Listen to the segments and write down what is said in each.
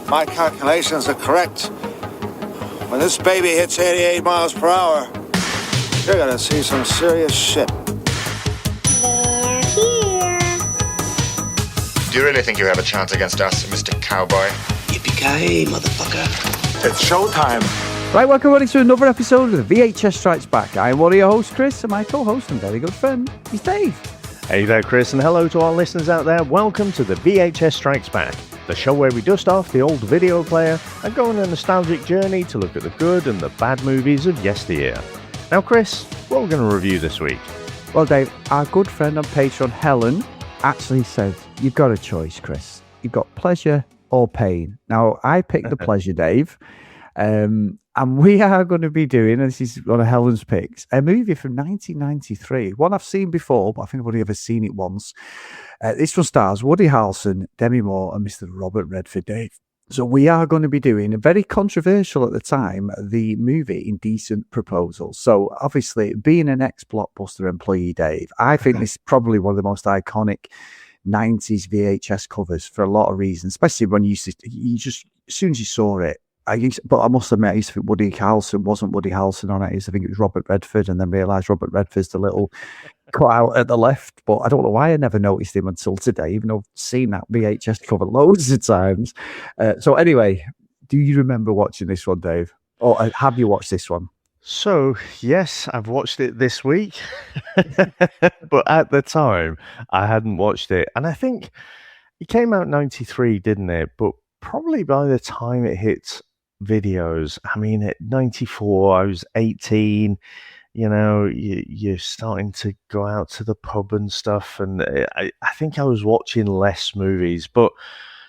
my calculations are correct, when this baby hits 88 miles per hour, you're gonna see some serious shit. They're here. Do you really think you have a chance against us, Mr. Cowboy? Yippee-ki-yay, motherfucker. It's showtime. Right, welcome everybody to another episode of the VHS Strikes Back. I'm one of your hosts, Chris, and my co-host and very good friend is Dave. Hey there, Chris, and hello to our listeners out there. Welcome to the VHS Strikes Back, the show where we dust off the old video player and go on a nostalgic journey to look at the good and the bad movies of yesteryear. Now, Chris, what are we going to review this week? Well, Dave, our good friend on Patreon, Helen, actually said, you've got a choice, Chris. You've got pleasure or pain. Now, I picked the pleasure, Dave. And we are going to be doing, and this is one of Helen's picks, a movie from 1993. One I've seen before, but I think I've only ever seen it once. This one stars Woody Harrelson, Demi Moore, and Mr. Robert Redford, Dave. So we are going to be doing a very controversial at the time, the movie Indecent Proposal. So obviously, being an ex-Blockbuster employee, Dave, I think this is probably one of the most iconic 90s VHS covers for a lot of reasons, especially when you just, as soon as you saw it, but I must admit, I used to think Woody Harrelson wasn't Woody Harrelson on it. I used to think it was Robert Redford, and then realised Robert Redford's the little cut out at the left. But I don't know why I never noticed him until today, even though I've seen that VHS cover loads of times. So anyway, do you remember watching this one, Dave? Or have you watched this one? So, yes, I've watched it this week. But at the time, I hadn't watched it. And I think it came out in 93, didn't it? But probably by the time it hit videos, I mean, at 94, I was 18, you know, you're starting to go out to the pub and stuff, and I think I was watching less movies, but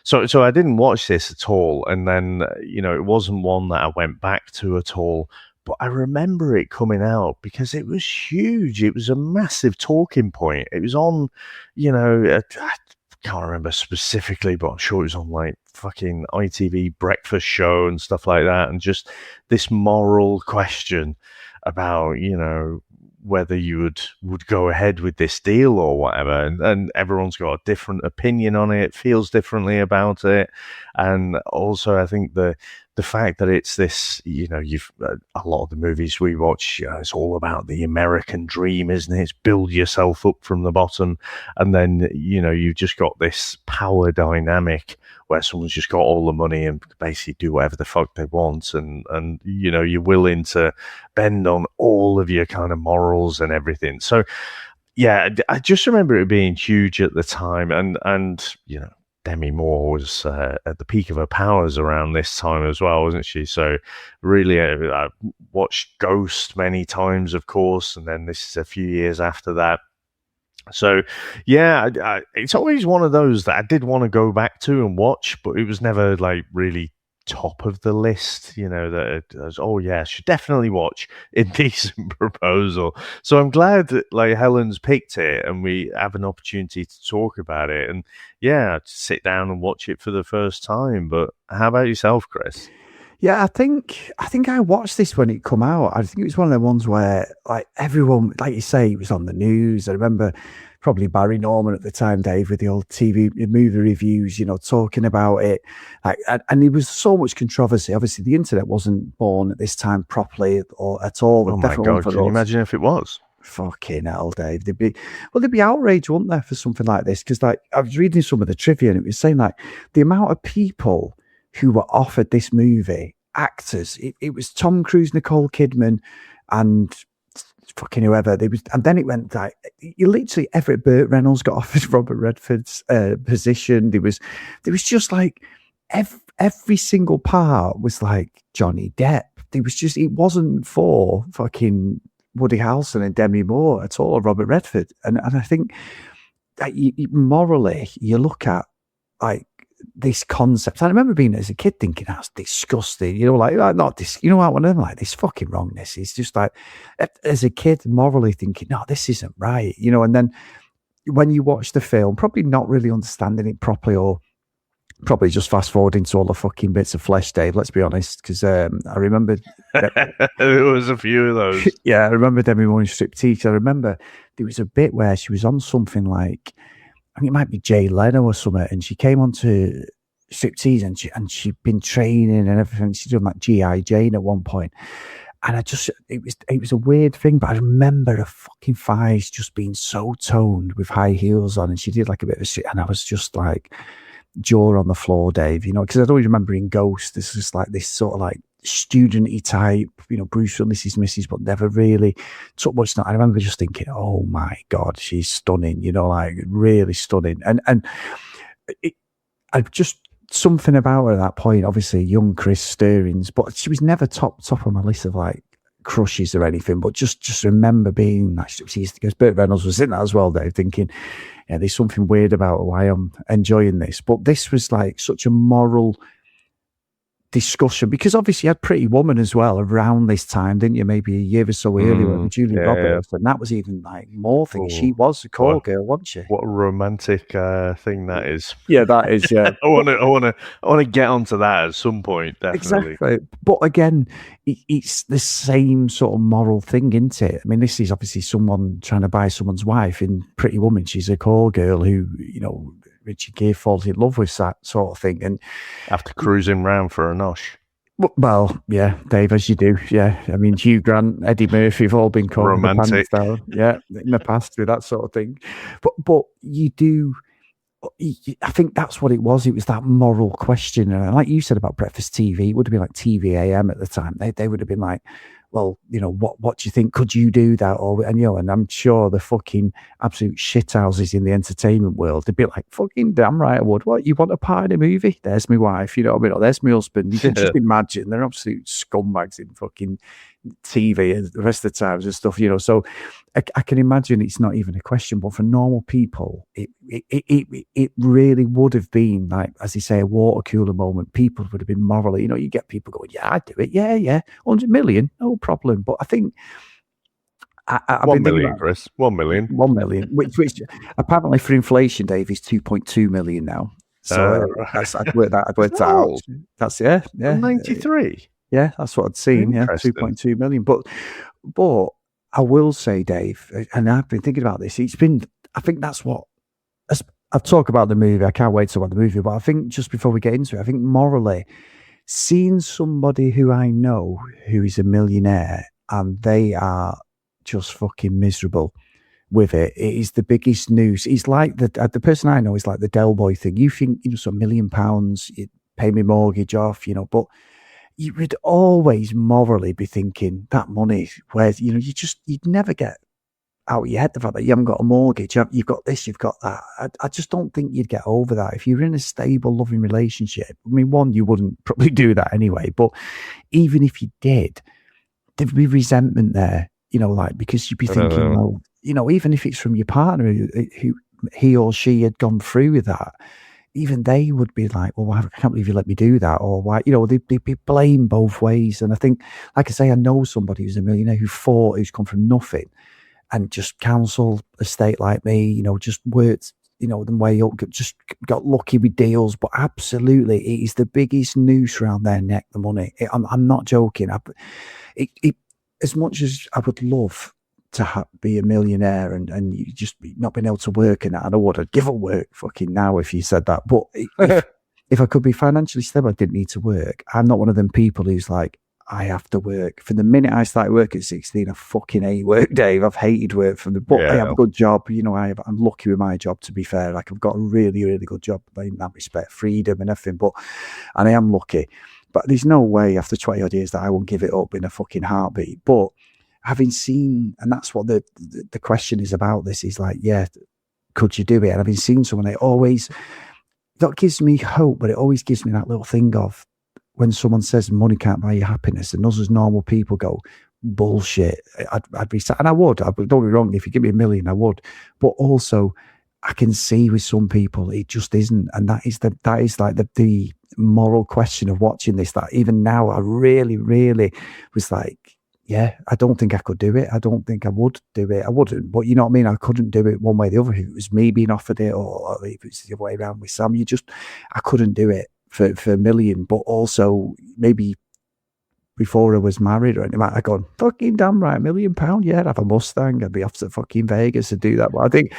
so I didn't watch this at all, and then, you know, it wasn't one that I went back to at all, but I remember it coming out because it was huge. It was a massive talking point. It was on, you know, I can't remember specifically, but I'm sure it was on like fucking ITV breakfast show and stuff like that. And just this moral question about, you know, whether you would go ahead with this deal or whatever. And everyone's got a different opinion on it, feels differently about it. And also I think the fact that it's this, you know, a lot of the movies we watch, it's all about the American dream, isn't it? It's build yourself up from the bottom, and then, you know, you've just got this power dynamic where someone's just got all the money and basically do whatever the fuck they want, and you know, you're willing to bend on all of your kind of morals and everything. So yeah, I just remember it being huge at the time, and you know, Demi Moore was at the peak of her powers around this time as well, wasn't she? So really, I watched Ghost many times, of course, and then this is a few years after that. So yeah, it's always one of those that I did want to go back to and watch, but it was never like really top of the list, you know, that it was, oh yeah, I should definitely watch Indecent Proposal. So I'm glad that like Helen's picked it and we have an opportunity to talk about it, and yeah, to sit down and watch it for the first time. But how about yourself, Chris? Yeah, I think I watched this when it come out. I think it was one of the ones where, like, everyone, like you say, it was on the news. I remember probably Barry Norman at the time, Dave, with the old TV movie reviews, you know, talking about it. Like, and there was so much controversy. Obviously, the internet wasn't born at this time properly or at all. Oh my God, can you imagine if it was? Fucking hell, Dave. There'd be outrage, wouldn't there, for something like this? Because, like, I was reading some of the trivia and it was saying, like, the amount of people who were offered this movie, actors, it was Tom Cruise, Nicole Kidman, and fucking whoever. And then it went like, you literally, Burt Reynolds got offered Robert Redford's position. There was just like every single part was like Johnny Depp. It wasn't for fucking Woody Harrelson and Demi Moore at all, or Robert Redford. And I think that morally, you look at like this concept. I remember being as a kid thinking that's disgusting, you know, like not this, you know what, one of them, like, this fucking wrongness. It's just like, as a kid, morally thinking, no, this isn't right, you know. And then when you watch the film, probably not really understanding it properly, or probably just fast forwarding to all the fucking bits of flesh, Dave, let's be honest, because I remember there was a few of those. Yeah, I remember Demi Moore in Striptease. I remember there was a bit where she was on something like, I think it might be Jay Leno or something, and she came onto striptease, and she'd been training and everything. She'd done like G.I. Jane at one point. And it was a weird thing, but I remember her fucking thighs just being so toned with high heels on, and she did like a bit of a shit, and I was just like jaw on the floor, Dave, because I'd always remember in Ghost, this is like this sort of like studenty type, Bruce Willis's missus, but never really took much. I remember just thinking, oh my God, she's stunning, like really stunning. And I just, something about her at that point, obviously young Chris Stirrings, but she was never top on my list of like crushes or anything, but just remember being like, because Burt Reynolds was in that as well, Dave, thinking, yeah, there's something weird about why I'm enjoying this. But this was like such a moral discussion, because obviously you had Pretty Woman as well around this time, didn't you? Maybe a year or so earlier with Julia Roberts, and that was even like more things. She was a call girl, wasn't she? What a romantic thing that is. Yeah, that is. Yeah, I want to get onto that at some point. Definitely. Exactly. But again, it's the same sort of moral thing, isn't it? I mean, this is obviously someone trying to buy someone's wife. In Pretty Woman, she's a call girl who, Richard Gere falls in love with, that sort of thing. And after cruising round for a nosh. Well, yeah, Dave, as you do. Yeah. I mean, Hugh Grant, Eddie Murphy have all been called romantic. Yeah, in the past with that sort of thing. But you do, I think that's what it was. It was that moral question. And like you said about breakfast TV, it would have been like TV AM at the time. They would have been like, well, what do you think? Could you do that? And I'm sure the fucking absolute shithouses in the entertainment world, they'd be like, fucking damn right I would. What, you want a part in a movie? There's my wife, you know what I mean? Or there's my husband. You can just imagine they're absolute scumbags in fucking TV and the rest of the times and stuff, So I can imagine it's not even a question, but for normal people, it really would have been like, as they say, a water cooler moment. People would have been morally, you get people going, yeah, I'd do it. Yeah, 100 million, no problem. But I think I've 1 million, Chris. 1 million. 1 million, which apparently for inflation, Dave, is 2.2 million now. So I'd work that out. That's yeah. 93. Yeah, that's what I'd seen. Yeah, 2.2 million. But I will say, Dave, and I've been thinking about this. I think that's what. I've talked about the movie. I can't wait to watch the movie. But I think just before we get into it, I think morally, seeing somebody who I know who is a millionaire and they are just fucking miserable with it, it is the biggest news. It's like the person I know is like the Del Boy thing. You think, so £1 million, you'd pay me mortgage off, but you would always morally be thinking that money, where you'd never get out of your head the fact that you haven't got a mortgage, you've got this, you've got that. I just don't think you'd get over that if you're in a stable, loving relationship. I mean, one, you wouldn't probably do that anyway, but even if you did, there'd be resentment there, because you'd be thinking, well, even if it's from your partner who he or she had gone through with that, even they would be like, well, I can't believe you let me do that. Or why, they'd be blamed both ways. And I think, like I say, I know somebody who's a millionaire who's come from nothing and just council estate like me, just worked, the way up, just got lucky with deals. But absolutely, it is the biggest noose around their neck, the money. I'm not joking. As much as I would love to be a millionaire and you just not being able to work in that, and I would, I'd give up work fucking now if you said that. But if I could be financially stable, I didn't need to work. I'm not one of them people who's like, I have to work. From the minute I started work at 16, I fucking hate work, Dave. I've hated work but I have a good job. I'm lucky with my job, to be fair. Like, I've got a really, really good job in that respect, freedom and everything. And I am lucky. But there's no way after 20 odd years that I won't give it up in a fucking heartbeat. But having seen, and that's what the question is about this, is like, yeah, could you do it? And having seen someone, that gives me hope, but it always gives me that little thing of when someone says money can't buy you happiness, and us as normal people go, bullshit. I'd be sad, and I would. Don't get me wrong, if you give me $1 million, I would. But also, I can see with some people it just isn't, and that is like the moral question of watching this. That even now, I really, really was like, yeah, I don't think I could do it. I don't think I would do it. I wouldn't, but you know what I mean? I couldn't do it one way or the other. If it was me being offered it, or if it's the other way around with Sam, I couldn't do it for $1 million. But also, maybe before I was married or anything, I'd gone, fucking damn right, £1 million, yeah, I'd have a Mustang, I'd be off to fucking Vegas to do that. But I think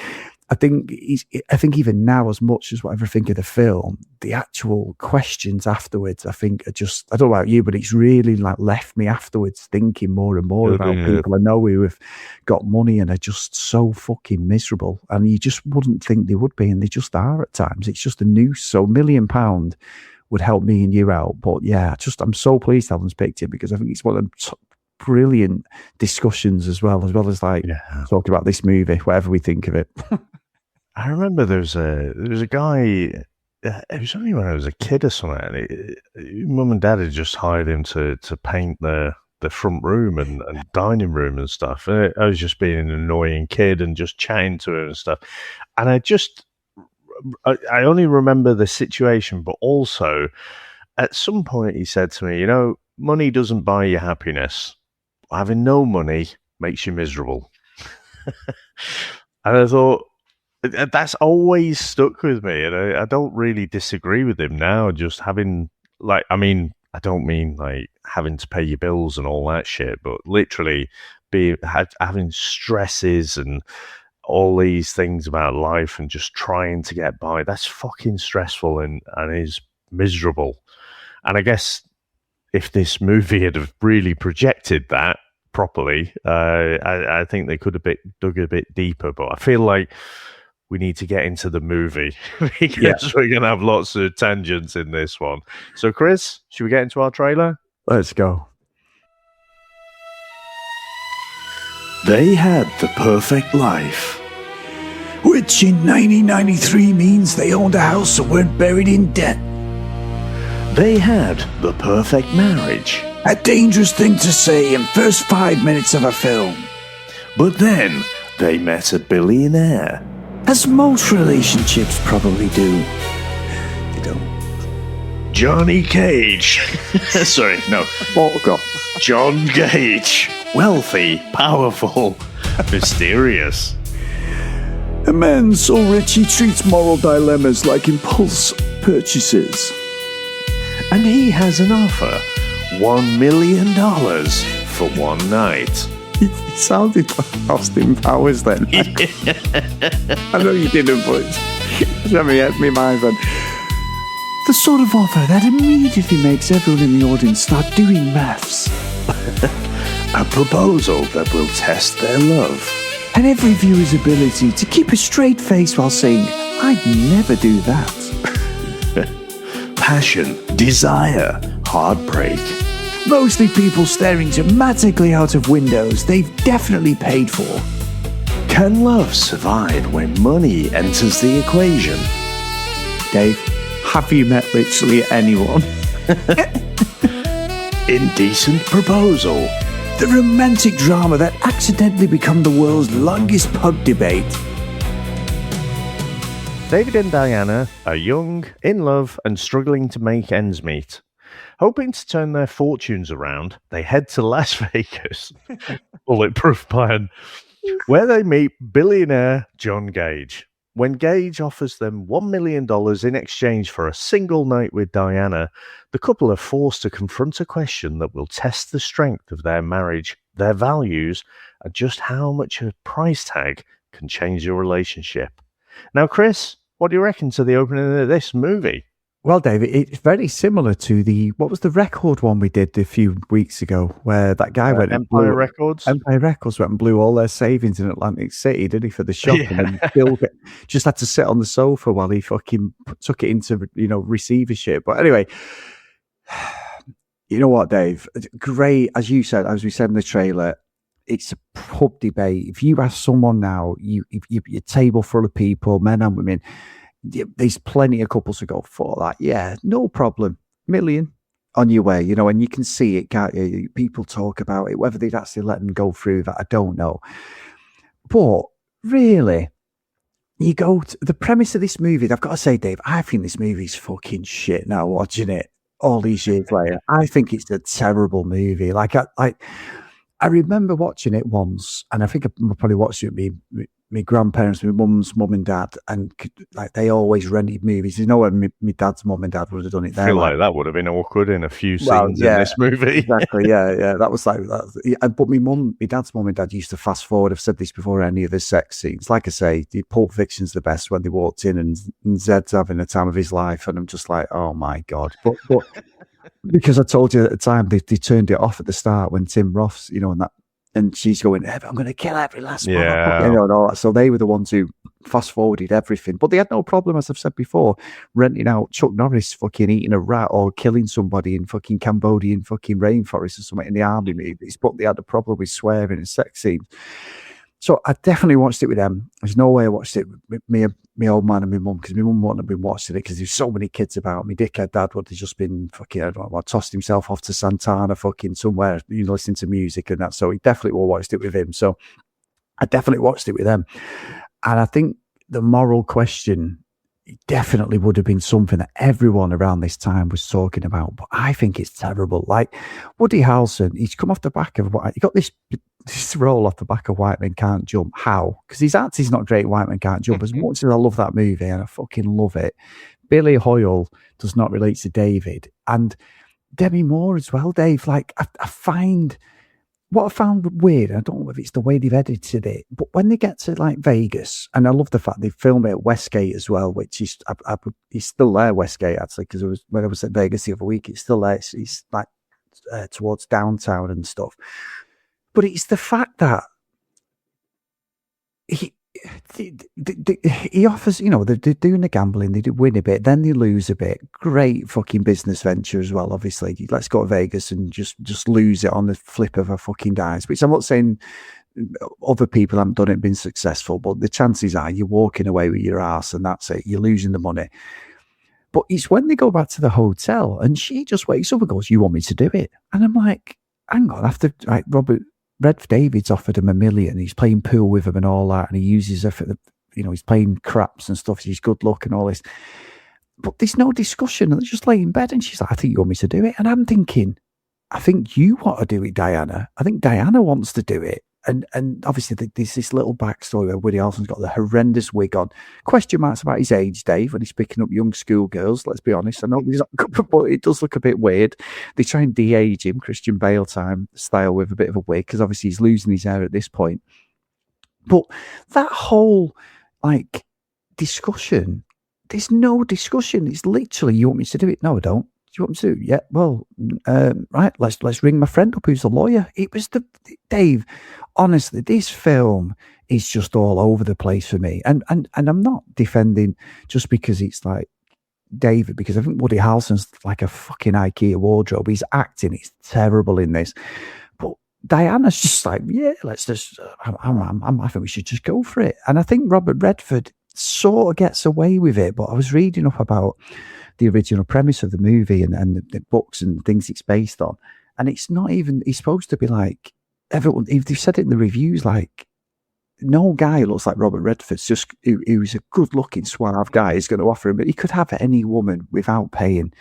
I think even now, as much as whatever I think of the film, the actual questions afterwards, I think are just, I don't know about you, but it's really like left me afterwards thinking more and more about people I know who have got money and are just so fucking miserable. And you just wouldn't think they would be, and they just are at times. It's just a noose. So £1 million would help me and you out. But yeah, I'm so pleased Alan's picked it, because I think it's one of them brilliant discussions as well as like talking about this movie, whatever we think of it. I remember there was a guy. It was only when I was a kid or something. Mum and Dad had just hired him to paint the front room and dining room and stuff. And I was just being an annoying kid and just chatting to him and stuff. And I only remember the situation, but also at some point he said to me, money doesn't buy you happiness. Having no money makes you miserable. And I thought, that's always stuck with me. And I don't really disagree with him now. Just having, I don't mean like having to pay your bills and all that shit, but literally having stresses and all these things about life and just trying to get by. That's fucking stressful and is miserable. And I guess if this movie had have really projected that properly, I think they could have dug a bit deeper. But I feel like we need to get into the movie because we're going to have lots of tangents in this one. So, Chris, should we get into our trailer? Let's go. They had the perfect life, which in 1993 means they owned a house and weren't buried in debt. They had the perfect marriage. A dangerous thing to say in first 5 minutes of a film. But then they met a billionaire. As most relationships probably do. They don't. Johnny Cage. Sorry, no. Oh, God. John Gage. Wealthy, powerful, mysterious. A man so rich he treats moral dilemmas like impulse purchases. And he has an offer. $1 million for one night. It sounded like Austin Powers then. I know you didn't, but it's me mind then. The sort of offer that immediately makes everyone in the audience start doing maths. A proposal that will test their love. And every viewer's ability to keep a straight face while saying, I'd never do that. Passion, desire, heartbreak. Mostly people staring dramatically out of windows they've definitely paid for. Can love survive when money enters the equation? Dave, have you met literally anyone? Indecent proposal. The romantic drama that accidentally became the world's longest pub debate. David and Diana are young, in love, and struggling to make ends meet. Hoping to turn their fortunes around, they head to Las Vegas, bulletproof plan, where they meet billionaire John Gage. When Gage offers them $1 million in exchange for a single night with Diana, the couple are forced to confront a question that will test the strength of their marriage, their values, and just how much a price tag can change your relationship. Now, Chris, what do you reckon to the opening of this movie? Well, David, it's very similar to what was the record one we did a few weeks ago, where that guy went Empire Records went and blew all their savings in Atlantic City, didn't he, for the shop, and then still just had to sit on the sofa while he fucking took it into receivership. But anyway, you know what, Dave? Great, as you said, as we said in the trailer. It's a pub debate. If you ask someone now, your table full of people, men and women. There's plenty of couples who go for that. Yeah, no problem. $1 million on your way, and you can see it, can't you? People talk about it. Whether they'd actually let them go through that, I don't know. But really, you go to the premise of this movie. I've got to say, Dave, I think this movie's fucking shit now watching it all these years later. I think it's a terrible movie. I remember watching it once, and I think I probably watched it with my grandparents, my mum's mum and dad, and like they always rented movies. You know when my dad's mum and dad would have done it I there. feel like that would have been awkward in a few Well, scenes yeah, in this movie. exactly. Yeah. That was like that. Yeah, but my dad's mum and dad used to fast forward. I've said this before. Any of the sex scenes, like I say, the Pulp Fiction's the best when they walked in and Zed's having the time of his life, and I'm just like, oh my god. But because I told you at the time they turned it off at the start when Tim Roth's, and she's going, I'm going to kill every last motherfucker, and all that. So they were the ones who fast forwarded everything, but they had no problem, as I've said before, renting out Chuck Norris fucking eating a rat or killing somebody in fucking Cambodian fucking rainforest or something in the army movies. But they had a problem with swearing and sex scenes. So I definitely watched it with them. There's no way I watched it with my old man and my mum, because my mum wouldn't have been watching it because there's so many kids about. My dickhead dad would have just been fucking, I don't know, tossed himself off to Santana fucking somewhere, listening to music and that. So he definitely would have watched it with him. So I definitely watched it with them. And I think the moral question definitely would have been something that everyone around this time was talking about. But I think it's terrible. Like Woody Harrelson, he's come off the back of what he got this role off the back of White Men Can't Jump. How? Because his acting's not great. White Men Can't Jump. As much as I love that movie and I fucking love it, Billy Hoyle does not relate to David, and Demi Moore as well. Dave, like I find. What I found weird, I don't know if it's the way they've edited it, but when they get to like Vegas, and I love the fact they film it at Westgate as well, which is he's still there, Westgate, actually, because when I was at Vegas the other week, it's still there. It's like towards downtown and stuff. But it's the fact that he offers, they're doing the gambling, they do win a bit, then they lose a bit. Great fucking business venture as well, obviously. Let's go to Vegas and just lose it on the flip of a fucking dice. Which I'm not saying other people haven't done it, been successful, but the chances are you're walking away with your ass and that's it. You're losing the money. But it's when they go back to the hotel and she just wakes up and goes, "You want me to do it?" And I'm like, hang on, after like Robert David's offered him $1 million. He's playing pool with him and all that, and he uses her for the, he's playing craps and stuff. She's good luck and all this, but there's no discussion. They're just laying in bed, and she's like, "I think you want me to do it," and I'm thinking, I think you want to do it, Diana. I think Diana wants to do it, and obviously there's this little backstory where Woody Harrelson's got the horrendous wig on. Question marks about his age, Dave, when he's picking up young schoolgirls. Let's be honest. I know he's not good, but it does look a bit weird. They try and de-age him, Christian Bale style, with a bit of a wig, because obviously he's losing his hair at this point. But that whole like discussion, there's no discussion. It's literally, "You want me to do it?" "No, I don't." "Do you want me to do it?" "Yeah." "Well, right. Let's ring my friend up who's a lawyer." It was Dave. Honestly, this film is just all over the place for me, and I'm not defending just because it's like David, because I think Woody Harrelson's like a fucking IKEA wardrobe. His acting is terrible in this, but Diana's just like, "Yeah, let's just. I think we should just go for it." And I think Robert Redford sort of gets away with it, but I was reading up about the original premise of the movie and the books and things it's based on, and it's not even. He's supposed to be like everyone. They've said it in the reviews, like no guy who looks like Robert Redford's just who's a good-looking, suave guy is going to offer him, but he could have any woman without paying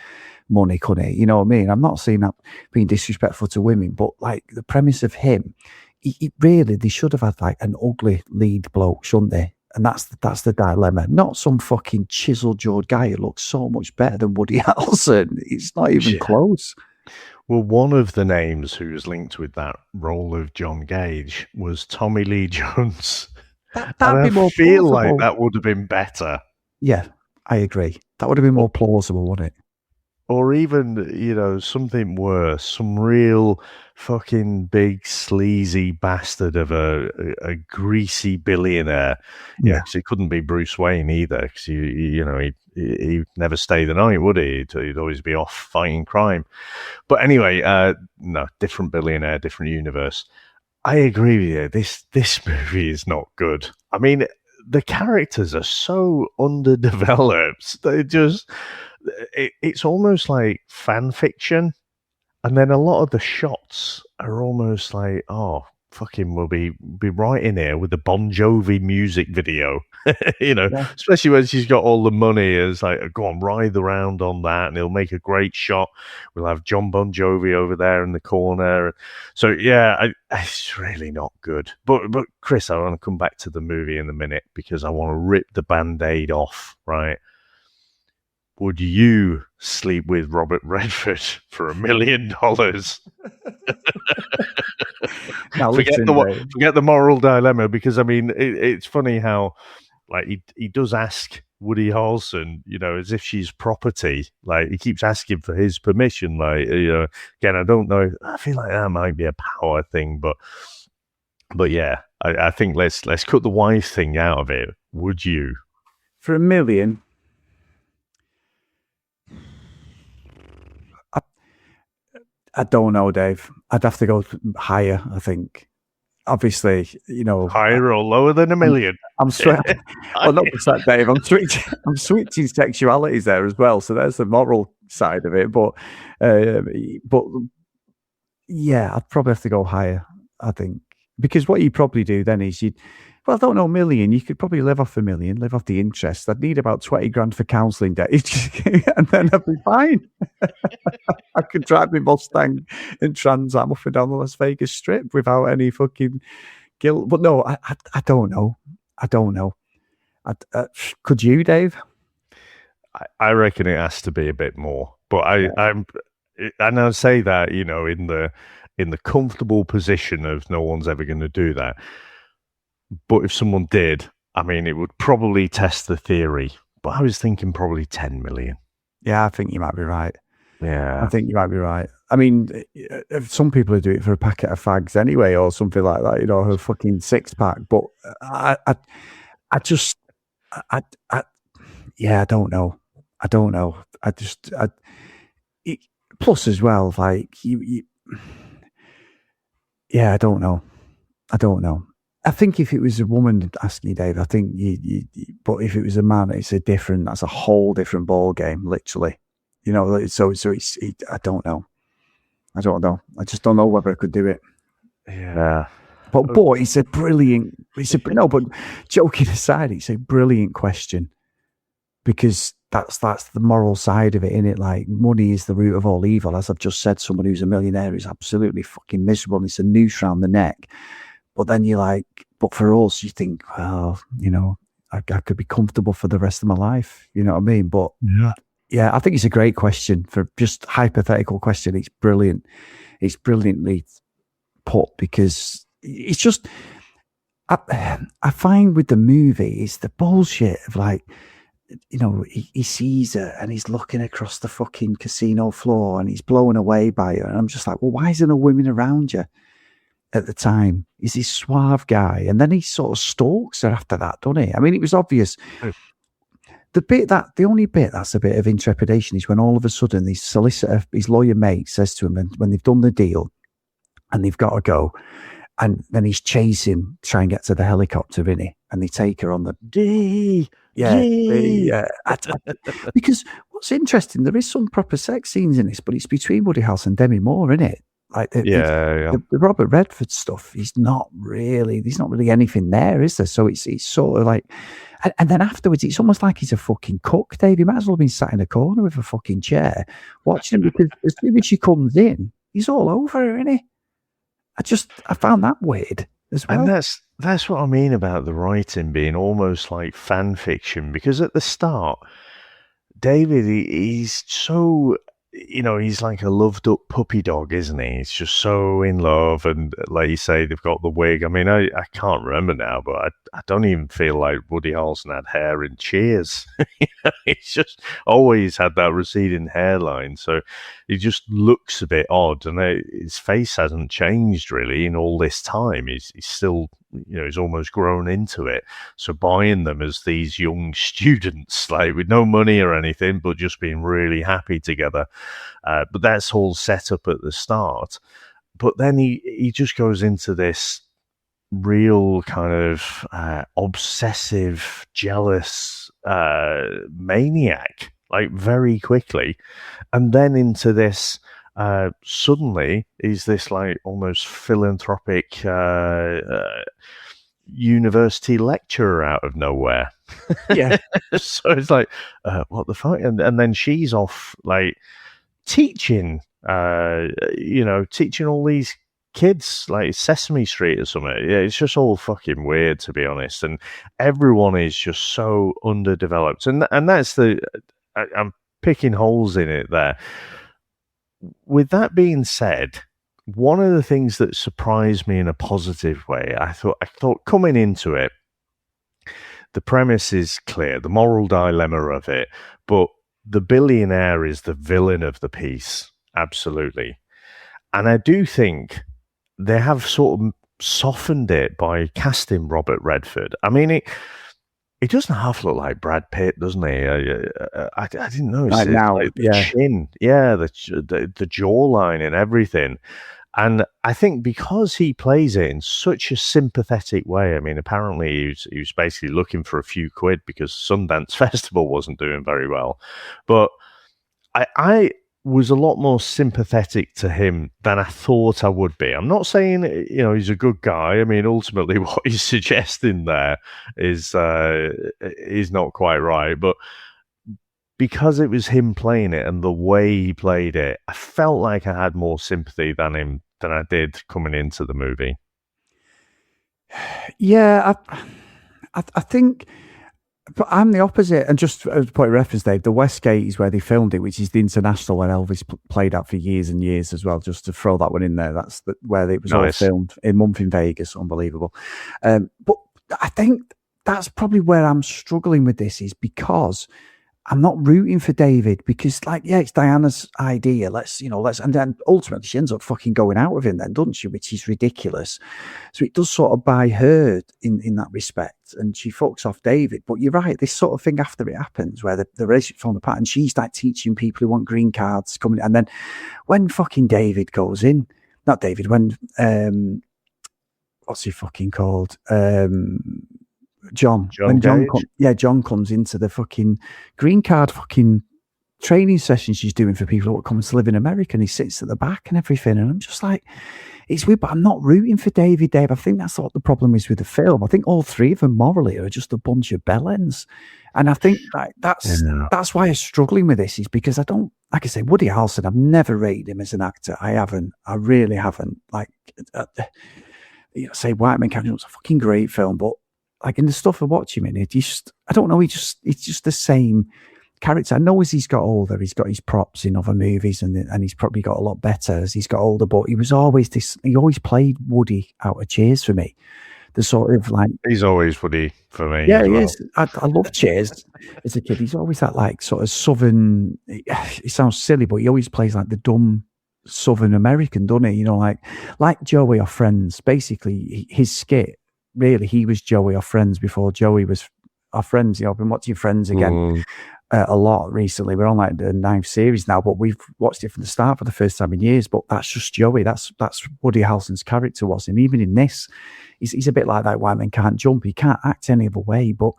money, couldn't he? You know what I mean? I'm not saying that being disrespectful to women, but like the premise of him, they should have had like an ugly lead bloke, shouldn't they? And that's the dilemma. Not some fucking chisel-jawed guy who looks so much better than Woody Harrelson. It's not even close. Well, one of the names who was linked with that role of John Gage was Tommy Lee Jones. That'd be more feel plausible. like that would have been better. Yeah, I agree. That would have been more plausible, wouldn't it? Or even, something worse, some real fucking big sleazy bastard of a greasy billionaire. Yeah, because it couldn't be Bruce Wayne either, because he'd never stay the night, would he? He'd always be off fighting crime. But anyway, no, different billionaire, different universe. I agree with you. This movie is not good. I mean, the characters are so underdeveloped. It's almost like fan fiction. And then a lot of the shots are almost like, oh, fucking will be right in here with the Bon Jovi music video, Yeah. especially when she's got all the money. It's like, go on, ride around on that, and he'll make a great shot. We'll have John Bon Jovi over there in the corner. So yeah, it's really not good. But Chris, I want to come back to the movie in a minute because I want to rip the Band-Aid off. Right? Would you sleep with Robert Redford for $1 million? Now, forget listen, Dave. the moral dilemma, because I mean it's funny how like he does ask Woody Harrelson, as if she's property. Like he keeps asking for his permission. Like again, I don't know. I feel like that might be a power thing, but yeah, I think let's cut the wife thing out of it. Would you? For $1 million? I don't know, Dave. I'd have to go higher, I think. Obviously, higher or lower than $1 million. I'm switching. Well, not just that, Dave. I'm switching sexualities there as well. So there's the moral side of it. But yeah, I'd probably have to go higher, I think, because what you probably do then is I don't know, $1 million. You could probably live off $1 million, live off the interest. I'd need about 20 grand for counselling debt, and then I'd be fine. I could drive my Mustang and Trans Am up and down the Las Vegas Strip without any fucking guilt. But no, I don't know. I don't know. Could you, Dave? I reckon it has to be a bit more. But I say that in the comfortable position of no one's ever going to do that. But if someone did, I mean, it would probably test the theory. But I was thinking probably 10 million. Yeah, I think you might be right. Yeah. I think you might be right. I mean, if some people would do it for a packet of fags anyway, or something like that, a fucking 6-pack. But I don't know. I don't know. Plus as well, like yeah, I don't know. I think if it was a woman asking you, Dave, I think but if it was a man, that's a whole different ball game, literally. So it's, I don't know. I just don't know whether I could do it. Yeah. But it's a brilliant, but joking aside, it's a brilliant question, because that's the moral side of it, innit? Like, money is the root of all evil. As I've just said, someone who's a millionaire is absolutely fucking miserable, and it's a noose around the neck. But then you're like, but for us, you think, well, I could be comfortable for the rest of my life. You know what I mean? But yeah, I think it's a great question for just hypothetical question. It's brilliant. It's brilliantly put, because it's just, I find with the movie, it's the bullshit of like, he sees her and he's looking across the fucking casino floor and he's blown away by her. And I'm just like, well, why isn't there women around you? At the time, he's this suave guy, and then he sort of stalks her after that, doesn't he? I mean, it was obvious. The only bit that's a bit of intrepidation is when all of a sudden his lawyer mate says to him, when they've done the deal and they've got to go, and then he's chasing, try and get to the helicopter, innit? And they take her on the D. Yeah. Because what's interesting, there is some proper sex scenes in this, but it's between Woody Harrelson and Demi Moore, innit? Like the Robert Redford stuff, there's not really anything there, is there? So it's sort of like, and then afterwards, it's almost like he's a fucking cook, Dave. He might as well have been sat in a corner with a fucking chair watching him, because as soon as she comes in, he's all over her, isn't he? I found that weird as well. And that's what I mean about the writing being almost like fan fiction, because at the start, David, he's so, he's like a loved up puppy dog, isn't he? He's just so in love, and like you say, they've got the wig. I mean, I can't remember now, but I don't even feel like Woody Harrelson had hair in Cheers. He's just always had that receding hairline, so he just looks a bit odd, and his face hasn't changed really in all this time. He's still, he's almost grown into it. So buying them as these young students, like with no money or anything, but just being really happy together. But that's all set up at the start. But then he just goes into this real kind of obsessive, jealous maniac, like very quickly, and then into this suddenly he's this like almost philanthropic university lecturer out of nowhere. Yeah. So it's like, what the fuck? And then she's off like teaching, teaching all these kids like Sesame Street or something. Yeah, it's just all fucking weird, to be honest. And everyone is just so underdeveloped. And that's I'm picking holes in it there. With that being said, one of the things that surprised me in a positive way, I thought coming into it, the premise is clear, the moral dilemma of it, but the billionaire is the villain of the piece, absolutely. And I do think they have sort of softened it by casting Robert Redford. I mean, it doesn't half look like Brad Pitt, doesn't he? I didn't notice Right it. now, Like the yeah. chin, yeah, the jawline and everything. And I think because he plays it in such a sympathetic way, I mean, apparently he was basically looking for a few quid because Sundance Festival wasn't doing very well. But I was a lot more sympathetic to him than I thought I would be. I'm not saying, he's a good guy. I mean, ultimately what he's suggesting there is not quite right. But because it was him playing it and the way he played it, I felt like I had more sympathy than I did coming into the movie. Yeah, I think, but I'm the opposite. And just as a point of reference, Dave, the Westgate is where they filmed it, which is the international where Elvis played at for years and years as well. Just to throw that one in there, that's where it was all filmed. A month in Vegas, unbelievable. But I think that's probably where I'm struggling with this, is because I'm not rooting for David, because, like, yeah, it's Diana's idea. And then ultimately she ends up fucking going out with him then, doesn't she? Which is ridiculous. So it does sort of buy her in that respect. And she fucks off David. But you're right, this sort of thing after it happens where the relationship's falling apart and she's like teaching people who want green cards coming. And then when fucking David goes in, not David, when, what's he fucking called? John comes into the fucking green card fucking training session she's doing for people who come to live in America, and he sits at the back and everything, and I'm just like, it's weird, but I'm not rooting for Dave. I think that's what the problem is with the film. I think all three of them morally are just a bunch of bellends, and I think that's why I'm struggling with this, is because I don't, like I say, Woody Harrelson, I've never rated him as an actor. I really haven't. Like, say White Man Can't Jump, it's a fucking great film, but like in the stuff I watch him in, I don't know, it's just the same character. I know as he's got older, he's got his props in other movies, and he's probably got a lot better as he's got older, but he always played Woody out of Cheers for me. The sort of like... He's always Woody for me. Yeah, he is. I love Cheers as a kid. He's always that like sort of southern, it sounds silly, but he always plays like the dumb Southern American, doesn't he? Like Joey off Friends. Basically, his skit, really, he was Joey off Friends before Joey was off Friends. I've been watching Friends again a lot recently. We're on like the 9th series now, but we've watched it from the start for the first time in years. But that's just Joey. That's Woody Harrelson's character was him. Even in this, he's a bit like that White Man Can't Jump. He can't act any other way. But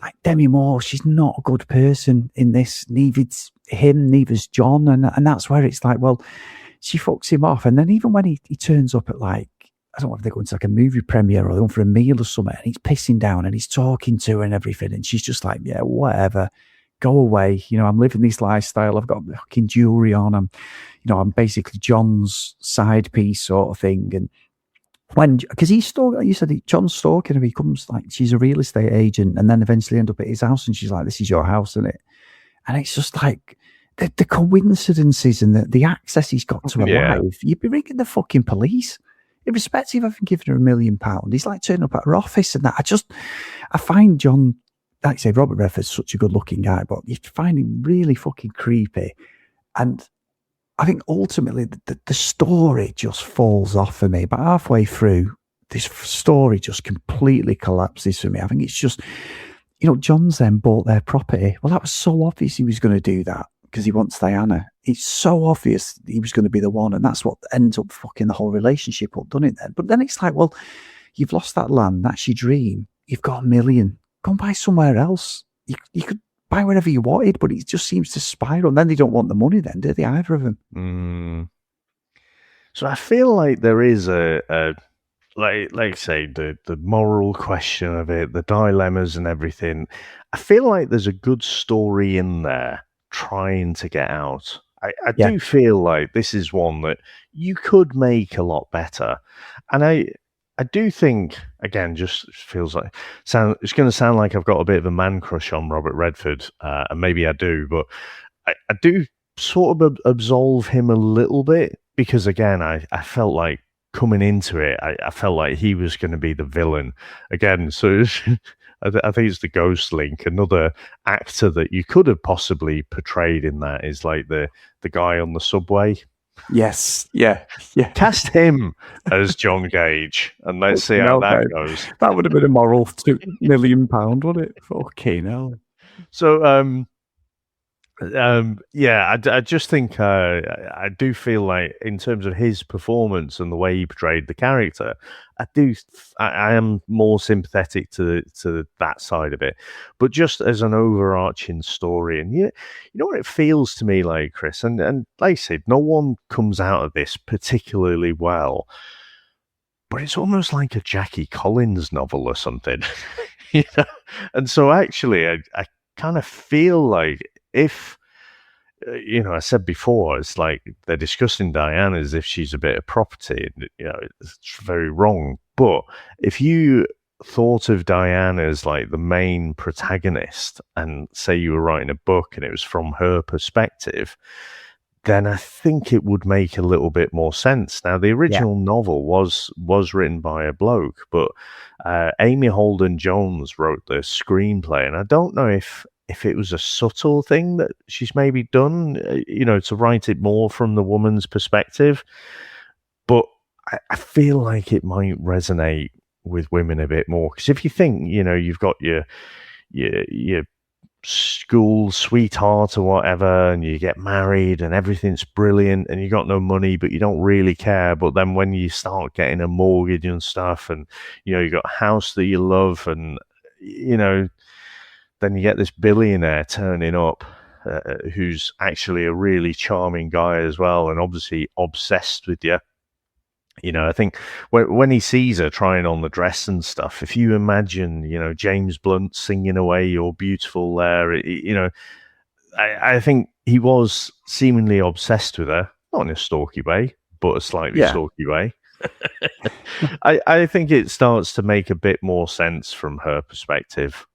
like Demi Moore, she's not a good person in this. Neither's him, neither's John. And that's where it's like, well, she fucks him off. And then even when he turns up at like, I don't know if they're going to like a movie premiere or they're going for a meal or something, and he's pissing down and he's talking to her and everything, and she's just like, yeah, whatever, go away. I'm living this lifestyle. I've got fucking jewelry on. I'm basically John's side piece sort of thing. And because he's still, you said John's stalking her, he comes like, she's a real estate agent, and then eventually end up at his house, and she's like, this is your house, isn't it? And it's just like, the coincidences and the access he's got to her life, you'd be ringing the fucking police. Irrespective of giving her £1 million, he's like turning up at her office and that. I find John, like I say, Robert Redford's such a good looking guy, but you find him really fucking creepy. And I think ultimately the story just falls off for me. But halfway through, this story just completely collapses for me. I think it's just, John's then bought their property. Well, that was so obvious he was going to do that because he wants Diana. It's so obvious he was going to be the one, and that's what ends up fucking the whole relationship up, doesn't it then? But then it's like, well, you've lost that land, that's your dream, you've got $1 million, go and buy somewhere else. You could buy whatever you wanted, but it just seems to spiral, and then they don't want the money then, do they, either of them? So I feel like there is a like say the moral question of it, the dilemmas and everything. I feel like there's a good story in there trying to get out. I Yeah. do feel like this is one that you could make a lot better, and I do think again, just feels like it's going to sound like I've got a bit of a man crush on Robert Redford, and maybe I do, but I do sort of absolve him a little bit because again, I felt like coming into it, I felt like he was going to be the villain again. So I think it's the Ghost Link, another actor that you could have possibly portrayed in that is like the guy on the subway. Yes. Yeah. Cast him as John Gage, and let's see how that goes. That would have been a moral £2 million, wouldn't it? Fucking hell. So, yeah, I just think I do feel like in terms of his performance and the way he portrayed the character, I am more sympathetic to that side of it. But just as an overarching story, and you know what it feels to me like, Chris, and like I said, no one comes out of this particularly well, but it's almost like a Jackie Collins novel or something, you know? And so actually, I kind of feel like if, you know, I said before, it's like they're discussing Diana as if she's a bit of property. And, you know, it's very wrong. But if you thought of Diana as like the main protagonist and say you were writing a book and it was from her perspective, then I think it would make a little bit more sense. Now, the original novel was written by a bloke, but Amy Holden Jones wrote the screenplay, and I don't know if it was a subtle thing that she's maybe done, you know, to write it more from the woman's perspective. But I feel like it might resonate with women a bit more. Because if you think, you know, you've got your school sweetheart or whatever, and you get married and everything's brilliant and you got no money, but you don't really care. But then when you start getting a mortgage and stuff, and, you know, you got a house that you love, and, you know, then you get this billionaire turning up who's actually a really charming guy as well, and obviously obsessed with you. You know, I think when he sees her trying on the dress and stuff, if you imagine, you know, James Blunt singing away "You're Beautiful" there, you know, I think he was seemingly obsessed with her, not in a stalky way, but a slightly stalky way. I think it starts to make a bit more sense from her perspective.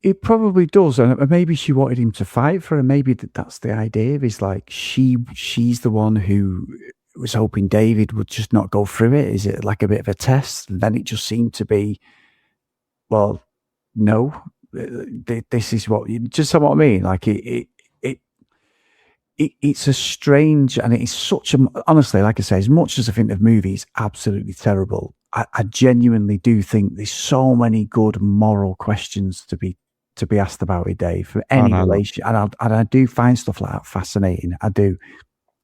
It probably does, and maybe she wanted him to fight for her. Maybe that's the idea. Is like she's the one who was hoping David would just not go through it. Is it like a bit of a test? And then it just seemed to be, well, no, this is what you just know what I mean. Like it's a strange, and it's such a, honestly, like I say, as much as I think the movie is absolutely terrible, I genuinely do think there's so many good moral questions to be asked about it, Dave, for any relation. And I do find stuff like that fascinating. I do,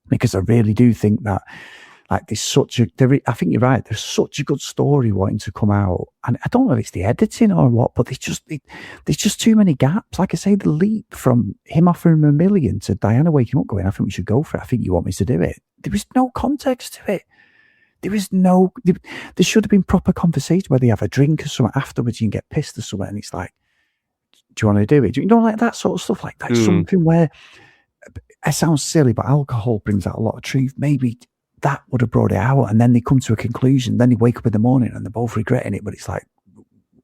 because I really do think that, like, I think you're right. There's such a good story wanting to come out, and I don't know if it's the editing or what, but there's just too many gaps. Like I say, the leap from him offering him $1 million to Diana waking up going, "I think we should go for it. I think you want me to do it." There was no context to it. There should have been proper conversation where they have a drink or something afterwards. You can get pissed or something, and it's like, do you want to do it? You know, like that sort of stuff. Like that, something where it sounds silly, but alcohol brings out a lot of truth. Maybe that would have brought it out, and then they come to a conclusion. Then they wake up in the morning and they're both regretting it, but it's like,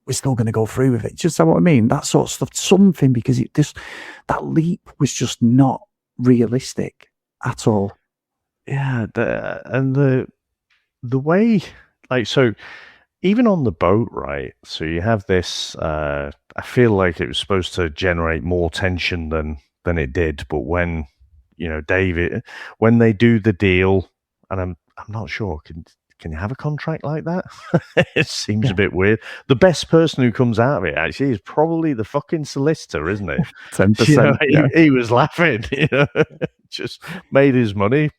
we're still going to go through with it. Just know what I mean? That sort of stuff. Something, because that leap was just not realistic at all. Yeah, the way, like, so even on the boat, right? So you have this. I feel like it was supposed to generate more tension than it did, but when, you know, David, when they do the deal, and I'm not sure, can you have a contract like that? It seems a bit weird. The best person who comes out of it actually is probably the fucking solicitor, isn't it? 10%. You know, he was laughing, you know, just made his money,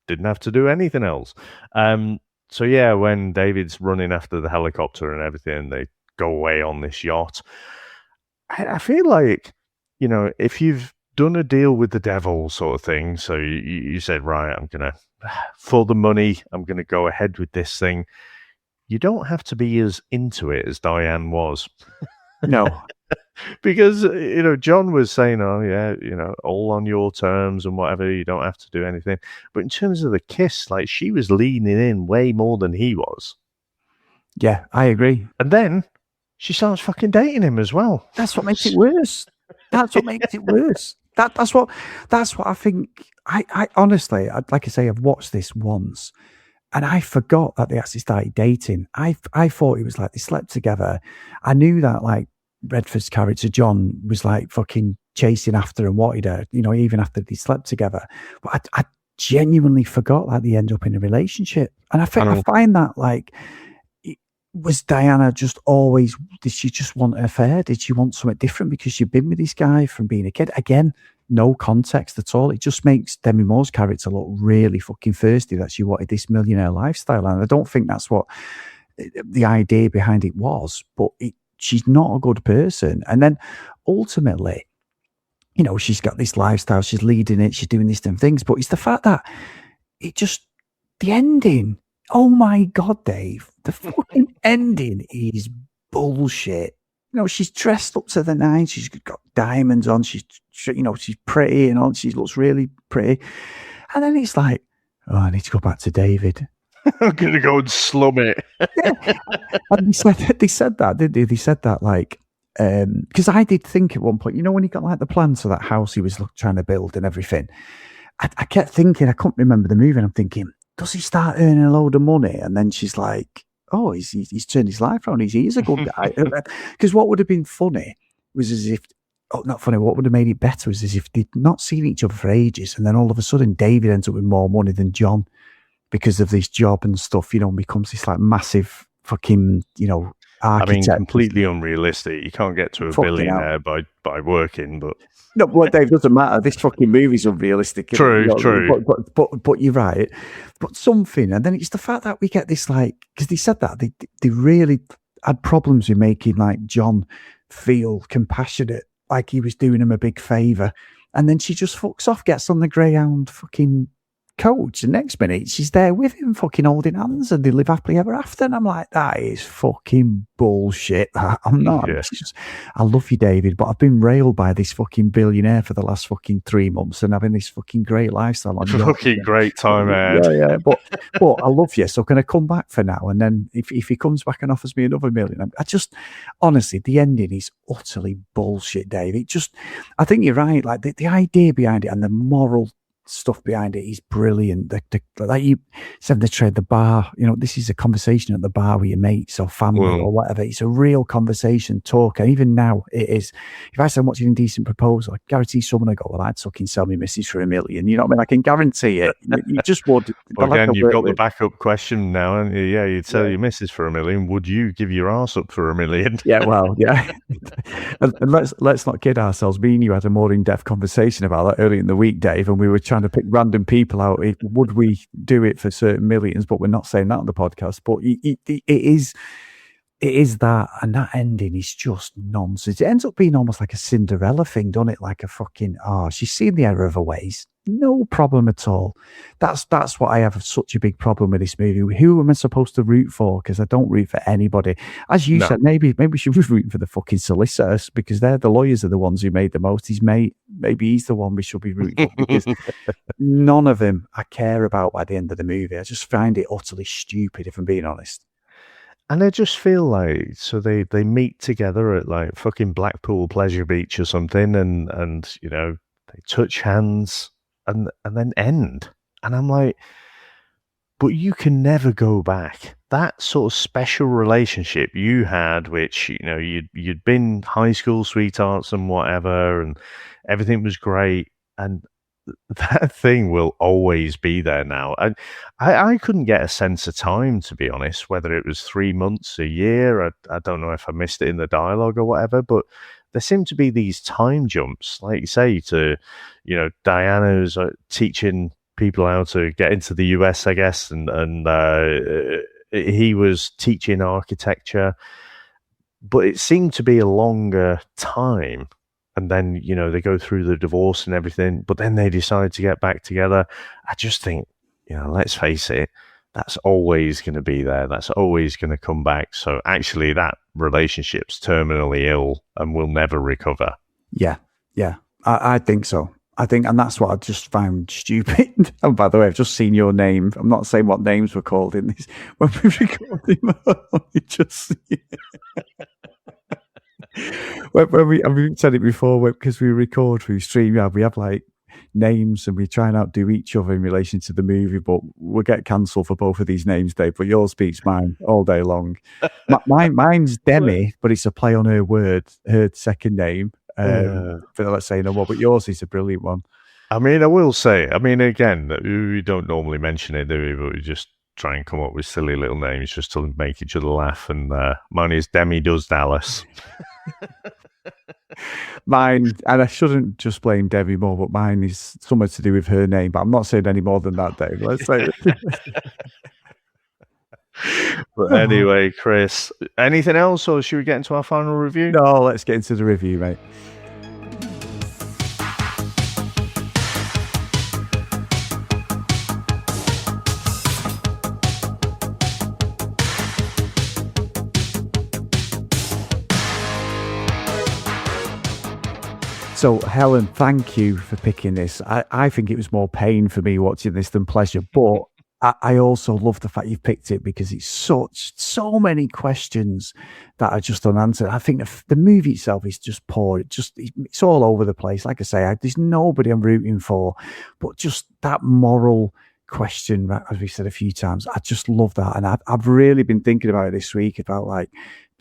didn't have to do anything else. So yeah, when David's running after the helicopter and everything, they go away on this yacht. I feel like, you know, if you've done a deal with the devil sort of thing. So you said, right, I'm going to, for the money, I'm going to go ahead with this thing. You don't have to be as into it as Diane was. No. Because, John was saying, oh, yeah, all on your terms and whatever, you don't have to do anything. But in terms of the kiss, like, she was leaning in way more than he was. Yeah, I agree. And then she starts fucking dating him as well. That's what makes it worse. That's what makes it worse. That's what I think. I honestly, like I say, I've watched this once, and I forgot that they actually started dating. I thought it was like they slept together. I knew that like Redford's character John was like fucking chasing after and wanted her, even after they slept together. But I genuinely forgot that they end up in a relationship, and I find that like. Was Diana just always, did she just want an affair? Did she want something different because she'd been with this guy from being a kid? Again, no context at all. It just makes Demi Moore's character look really fucking thirsty that she wanted this millionaire lifestyle. And I don't think that's what the idea behind it was, but she's not a good person. And then ultimately, she's got this lifestyle, she's leading it, she's doing these different things, but it's the fact that the ending, oh my God, Dave, the fucking ending is bullshit. She's dressed up to the nines. She's got diamonds on. She's pretty and all. She looks really pretty. And then it's like, oh, I need to go back to David. I'm going to go and slum it. Yeah. And they said that, didn't they? They said that like, because I did think at one point, when he got like the plans for that house he was trying to build and everything, I kept thinking, I couldn't remember the movie, and I'm thinking, does he start earning a load of money? And then she's like, oh, he's turned his life around. He is a good guy. Because what would have been funny was as if, not funny, what would have made it better was as if they'd not seen each other for ages. And then all of a sudden, David ends up with more money than John because of this job and stuff, and becomes this like massive fucking, architect. Completely unrealistic. You can't get to a billionaire by working, but... No, well, Dave, doesn't matter. This fucking movie's unrealistic. True. But you're right. But something, and then it's the fact that we get this like, because they said that they really had problems with making like John feel compassionate, like he was doing him a big favour, and then she just fucks off, gets on the Greyhound fucking coach. The next minute, she's there with him, fucking holding hands, and they live happily ever after. And I'm like, that is fucking bullshit. I'm not. Yeah. I love you, David, but I've been railed by this fucking billionaire for the last fucking 3 months and having this fucking great lifestyle. Fucking great time, man. Yeah. But I love you, so can I come back for now? And then if he comes back and offers me another million, I just, honestly, the ending is utterly bullshit, Dave. I think you're right. Like the idea behind it and the moral stuff behind it is brilliant. Like you said, the bar, this is a conversation at the bar with your mates or family or whatever. It's a real conversation, talk. And even now it is. If I said I'm watching Indecent Proposal, I guarantee someone will go, well, I'd fucking sell me missus for $1 million. You know what I mean? I can guarantee it. You just would. Well, again, you've got the backup question now, and yeah, you'd sell your missus for $1 million. Would you give your arse up for $1 million? Yeah, well, yeah. and let's not kid ourselves. Me and you had a more in-depth conversation about that earlier in the week, Dave, and we were trying to pick random people out. Would we do it for certain millions? But we're not saying that on the podcast. But it is that, and that ending is just nonsense. It ends up being almost like a Cinderella thing, doesn't it? Like a fucking, she's seen the error of her ways. No problem at all. That's what I have such a big problem with this movie. Who am I supposed to root for? Because I don't root for anybody. As you said, maybe we should be rooting for the fucking solicitors, because they're the lawyers are the ones who made the most. His mate, maybe he's the one we should be rooting for, because none of them I care about by the end of the movie. I just find it utterly stupid, if I'm being honest. And I just feel like, so they meet together at like fucking Blackpool Pleasure Beach or something, and they touch hands and then end. And I'm like, but you can never go back. That sort of special relationship you had, which, you'd been high school sweethearts and whatever, and everything was great, and that thing will always be there now. I couldn't get a sense of time, to be honest, whether it was 3 months, a year. I don't know if I missed it in the dialogue or whatever, but there seem to be these time jumps, like you say, to, Diana's teaching people how to get into the US, I guess, and he was teaching architecture, but it seemed to be a longer time. and then, you know, they go through the divorce and everything, but then they decide to get back together. I just think, you know, let's face it, that's always going to be there. That's always going to come back. So actually that relationship's terminally ill and will never recover. Yeah. I think so. And that's what I just found stupid. And by the way, I've just seen your name. I'm not saying what names were called in this when we recorded. I've said it before, because we record through StreamYard, we have like names and we try and outdo each other in relation to the movie, but we'll get cancelled for both of these names, Dave. But yours beats mine all day long. Mine's Demi, but it's a play on her second name. Let's say no more, but yours is a brilliant one. I mean, I will say, again, we don't normally mention it, do we? But we just try and come up with silly little names just to make each other laugh. And mine is Demi Does Dallas. Mine, and I shouldn't just blame Debbie more, but mine is something to do with her name. But I'm not saying any more than that, Dave. Let's say But anyway, Chris, anything else, or should we get into our final review? No, let's get into the review, mate. So, Helen, thank you for picking this. I think it was more pain for me watching this than pleasure, but I also love the fact you've picked it because it's so many questions that are just unanswered. I think the movie itself is just poor. It's all over the place. Like I say, there's nobody I'm rooting for, but just that moral question, as we said a few times, I just love that. And I've really been thinking about it this week about, like,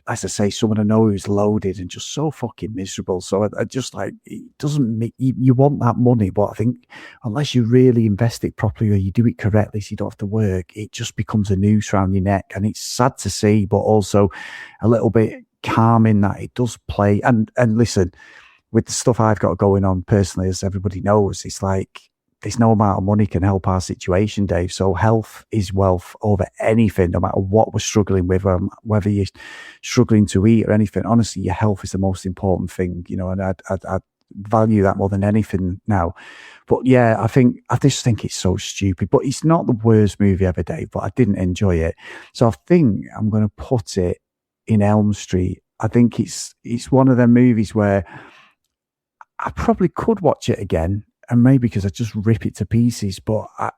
as I say, someone I know who's loaded and just so fucking miserable. So I just, like, it doesn't make you want that money, but I think unless you really invest it properly or you do it correctly so you don't have to work, it just becomes a noose around your neck. And it's sad to see, but also a little bit calming that it does play. And listen, with the stuff I've got going on personally, as everybody knows, it's like, there's no amount of money can help our situation, Dave. So health is wealth over anything, no matter what we're struggling with, whether you're struggling to eat or anything. Honestly, your health is the most important thing, you know, and I value that more than anything now. But yeah, I just think it's so stupid, but it's not the worst movie ever, Dave, but I didn't enjoy it. So I think I'm going to put it in Elm Street. I think it's one of them movies where I probably could watch it again, and maybe because I just rip it to pieces, but I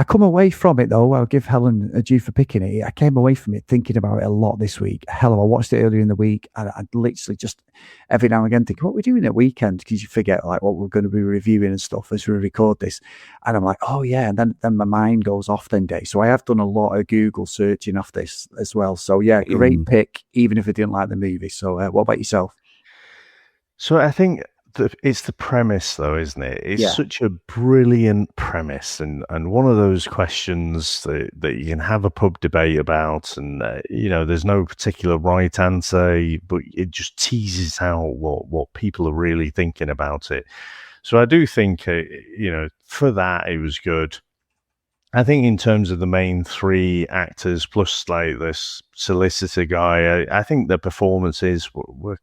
come away from it, though. I'll give Helen a due for picking it. I came away from it thinking about it a lot this week. Hell, I watched it earlier in the week, and I literally just every now and again think, what are we doing at weekend? Because you forget, like, what we're going to be reviewing and stuff as we record this. And I'm like, oh yeah, and then my mind goes off then, Dave. So I have done a lot of Google searching off this as well. So yeah, great pick, even if I didn't like the movie. So what about yourself? So I think it's the premise, though, isn't it? It's such a brilliant premise, and one of those questions that you can have a pub debate about, and you know, there's no particular right answer, but it just teases out what people are really thinking about it. So I do think, you know, for that it was good. I think in terms of the main three actors plus like this solicitor guy, I think the performances were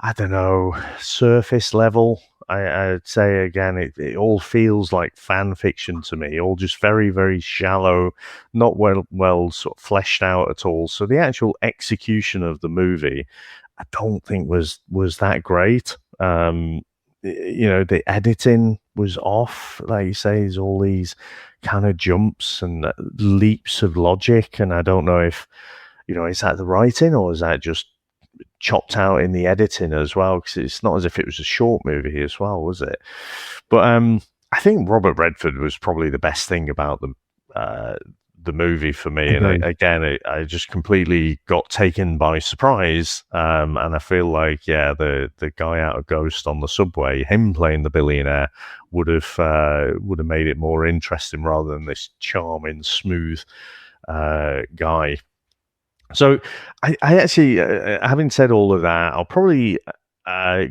I don't know, surface level. I'd say, again, it all feels like fan fiction to me, all just very, very shallow, not well sort of fleshed out at all. So the actual execution of the movie, I don't think was that great. You know, the editing was off, like you say, there's all these kind of jumps and leaps of logic, and I don't know if, you know, is that the writing or is that just chopped out in the editing as well, because it's not as if it was a short movie as well, was it? But I think Robert Redford was probably the best thing about the movie for me. Mm-hmm. And I just completely got taken by surprise. And I feel like, yeah, the guy out of Ghost on the subway, him playing the billionaire, would have made it more interesting rather than this charming, smooth guy. So I actually, having said all of that, I'll probably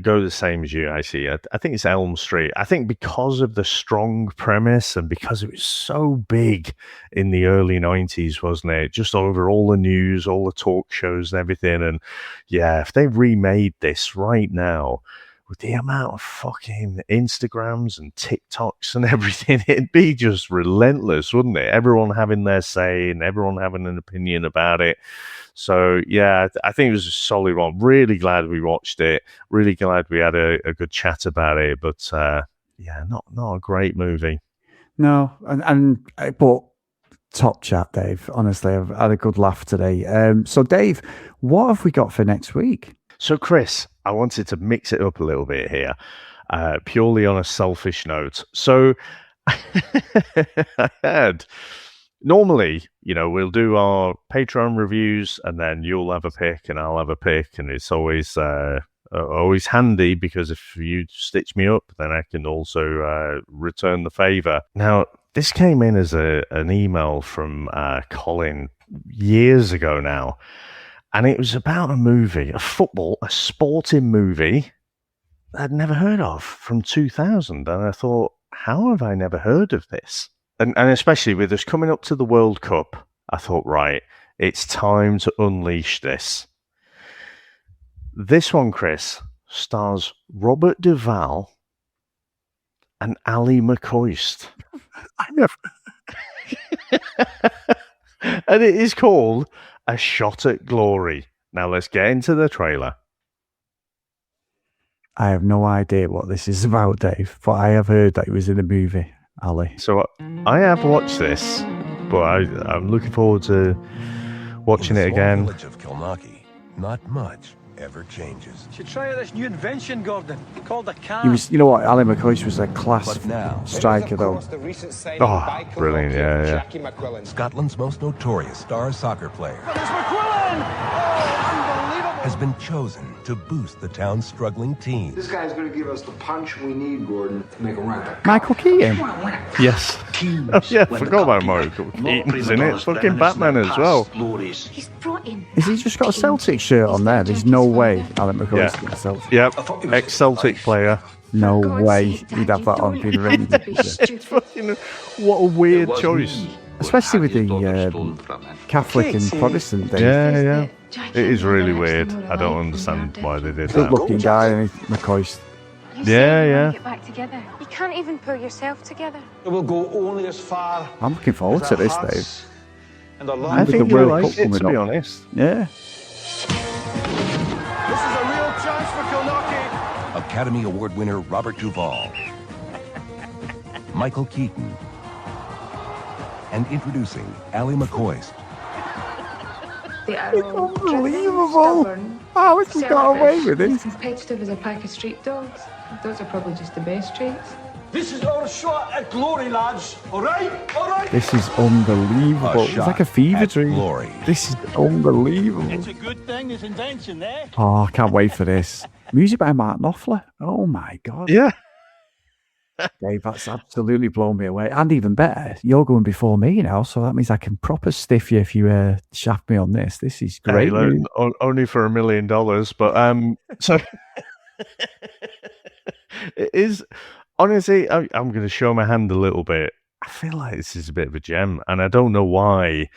go the same as you, actually. I think it's Elm Street. I think because of the strong premise and because it was so big in the early 90s, wasn't it? Just over all the news, all the talk shows and everything. And yeah, if they remade this right now, with the amount of fucking Instagrams and TikToks and everything, it'd be just relentless, wouldn't it? Everyone having their say and everyone having an opinion about it. So, yeah, I think it was a solid one. Really glad we watched it. Really glad we had a good chat about it. But, yeah, not a great movie. No, but top chat, Dave. Honestly, I've had a good laugh today. So, Dave, what have we got for next week? So, Chris, I wanted to mix it up a little bit here, purely on a selfish note. So, I had... Normally, we'll do our Patreon reviews and then you'll have a pick and I'll have a pick. And it's always handy because if you stitch me up, then I can also return the favor. Now, this came in as an email from Colin years ago now. And it was about a movie, a sporting movie I'd never heard of from 2000. And I thought, how have I never heard of this? And especially with us coming up to the World Cup, I thought, right, it's time to unleash this. This one, Chris, stars Robert Duvall and Ali McCoist. I never... And it is called A Shot at Glory. Now let's get into the trailer. I have no idea what this is about, Dave, but I have heard that it was in a movie, Ali. So I have watched this, but I'm looking forward to watching it again. In the small village of Kilnockie, not much ever changes. Should try this new invention, Gordon, called a car. He was, Ali McCoist was a class striker, though. Oh, brilliant! Yeah. Scotland's most notorious star soccer player has been chosen to boost the town's struggling team. This guy's going to give us the punch we need, Gordon, to make him right. Michael Keaton. Yes. Oh, yeah, forgot about Michael Keaton's in it. Fucking Batman as well. He's brought in. Has he just got a Celtic shirt on there? There's no way Alan McCoy's got a Celtic. Yep. Ex-Celtic player. No way he'd have that on. What a weird choice. Especially with the Catholic and Protestant thing. Yeah. It is really weird. I don't understand why they did that. Good-looking guy, and McCoy. Yeah. Get back together. You can't even pull yourself together. We'll go only as far. I'm looking forward to this, Dave. And our I think you'll like it, to be honest. Yeah. This is a real chance for Kilnockie. Academy Award winner Robert Duvall, Michael Keaton, and introducing Ali McCoist. It's unbelievable. How has he got away with it? Competitive as a pack of street dogs. Those are probably just the best traits. This is our shot at glory, lads. All right? This is unbelievable. It's like a fever dream. Glory. This is unbelievable. It's a good thing, this invention, eh? Oh, I can't wait for this. Music by Mark Knopfler. Oh my God. Yeah. Dave, that's absolutely blown me away. And even better, you're going before me now, so that means I can proper stiff you if you shaft me on this. This is great. Hey, only for $1 million, but so it is. Honestly, I'm going to show my hand a little bit. I feel like this is a bit of a gem, and I don't know why.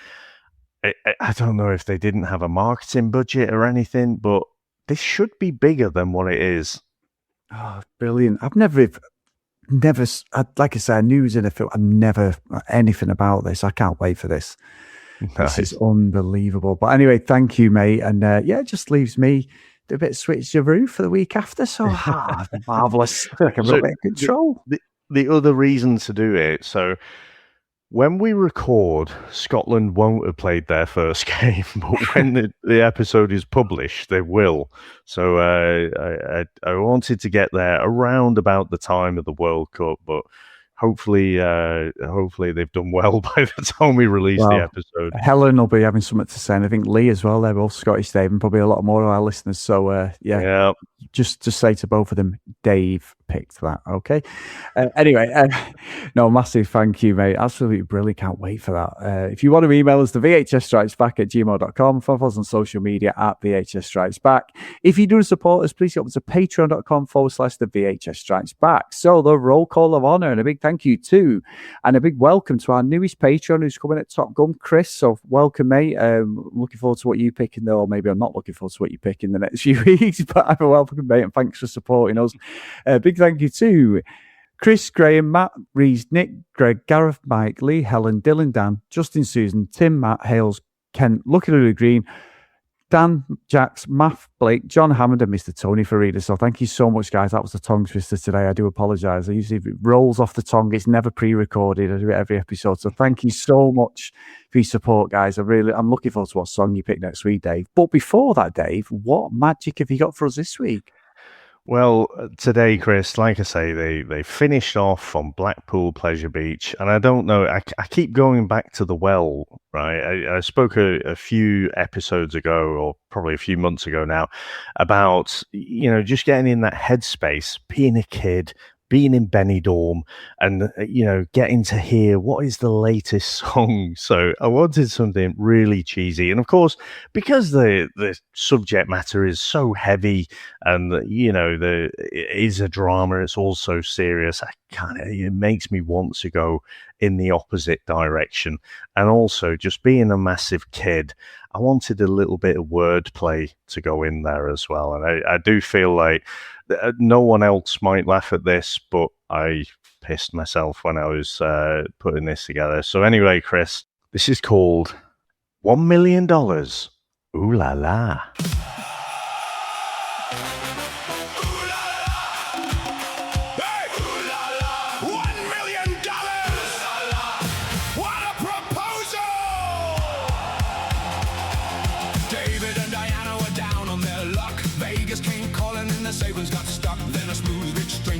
I don't know if they didn't have a marketing budget or anything, but this should be bigger than what it is. Oh, brilliant! I've never, like I said, I knew it was in a film. I never anything about this. I can't wait for this. Nice. This is unbelievable. But anyway, thank you, mate. And it just leaves me a bit switcheroo for the week after. So marvelous. Like I'm in control. The other reason to do it. So when we record, Scotland won't have played their first game, but when the episode is published, they will. So I wanted to get there around about the time of the World Cup, but hopefully they've done well by the time we release the episode. Helen will be having something to say, and I think Lee as well. They're both Scottish, Dave, and probably a lot more of our listeners. So just to say to both of them, Dave picked that. Okay. Anyway, no, massive thank you, mate. Absolutely brilliant. Can't wait for that. If you want to email us, the VHSStrikesBack@gmail.com. Follow us on social media at VHS Strikes Back. If you do support us, please go to patreon.com/the VHS Strikes Back. So the roll call of honor, and a big thank you to, and a big welcome to our newest Patreon who's coming at Top Gun, Chris. So welcome, mate. Looking forward to what you pick in there, or maybe I'm not looking forward to what you pick in the next few weeks, but have a welcome, mate, and thanks for supporting us. Big thank you to Chris, Graham, Matt, Rees, Nick, Greg, Gareth, Mike, Lee, Helen, Dylan, Dan, Justin, Susan, Tim, Matt, Hales, Ken, Lucky Lulu Green, Dan, Jax, Math, Blake, John Hammond, and Mr. Tony Farida. So thank you so much, guys. That was the tongue twister today. I do apologise. I usually, if it rolls off the tongue, it's never pre-recorded. I do it every episode. So thank you so much for your support, guys. I'm looking forward to what song you pick next week, Dave. But before that, Dave, what magic have you got for us this week? Well, today, Chris, like I say, they finished off on Blackpool Pleasure Beach, and I don't know, I keep going back to the well, right? I spoke a few episodes ago, or probably a few months ago now, about, just getting in that headspace, being a kid, being in Benidorm, and, getting to hear what is the latest song. So I wanted something really cheesy. And of course, because the subject matter is so heavy and, it is a drama, it's also serious, it makes me want to go in the opposite direction. And also, just being a massive kid, I wanted a little bit of wordplay to go in there as well. And I do feel like no one else might laugh at this, but I pissed myself when I was putting this together. So anyway, Chris, this is called $1 Million. Ooh la la.